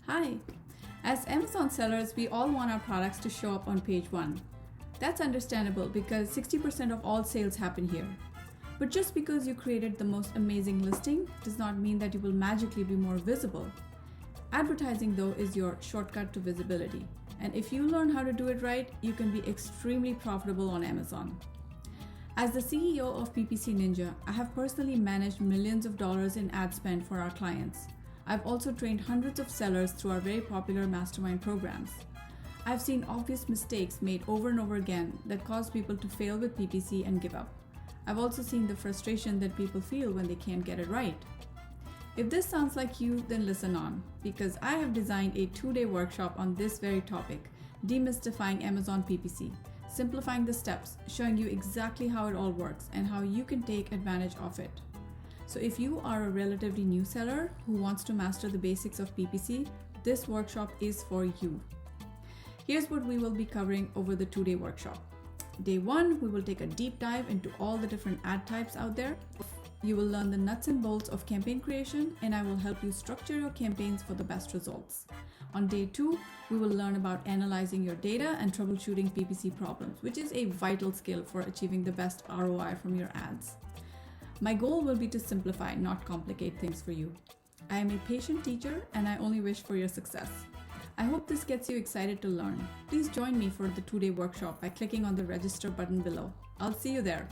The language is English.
Hi! As Amazon sellers, we all want our products to show up on page 1. That's understandable because 60% of all sales happen here. But just because you created the most amazing listing does not mean that you will magically be more visible. Advertising, though, is your shortcut to visibility. And if you learn how to do it right, you can be extremely profitable on Amazon. As the CEO of PPC Ninja, I have personally managed millions of dollars in ad spend for our clients. I've also trained hundreds of sellers through our very popular mastermind programs. I've seen obvious mistakes made over and over again that cause people to fail with PPC and give up. I've also seen the frustration that people feel when they can't get it right. If this sounds like you, then listen on, because I have designed a 2-day workshop on this very topic, demystifying Amazon PPC, simplifying the steps, showing you exactly how it all works and how you can take advantage of it. So if you are a relatively new seller who wants to master the basics of PPC, this workshop is for you. Here's what we will be covering over the 2-day workshop. Day 1, we will take a deep dive into all the different ad types out there. You will learn the nuts and bolts of campaign creation, and I will help you structure your campaigns for the best results. On day 2, we will learn about analyzing your data and troubleshooting PPC problems, which is a vital skill for achieving the best ROI from your ads. My goal will be to simplify, not complicate things for you. I am a patient teacher and I only wish for your success. I hope this gets you excited to learn. Please join me for the 2-day workshop by clicking on the register button below. I'll see you there.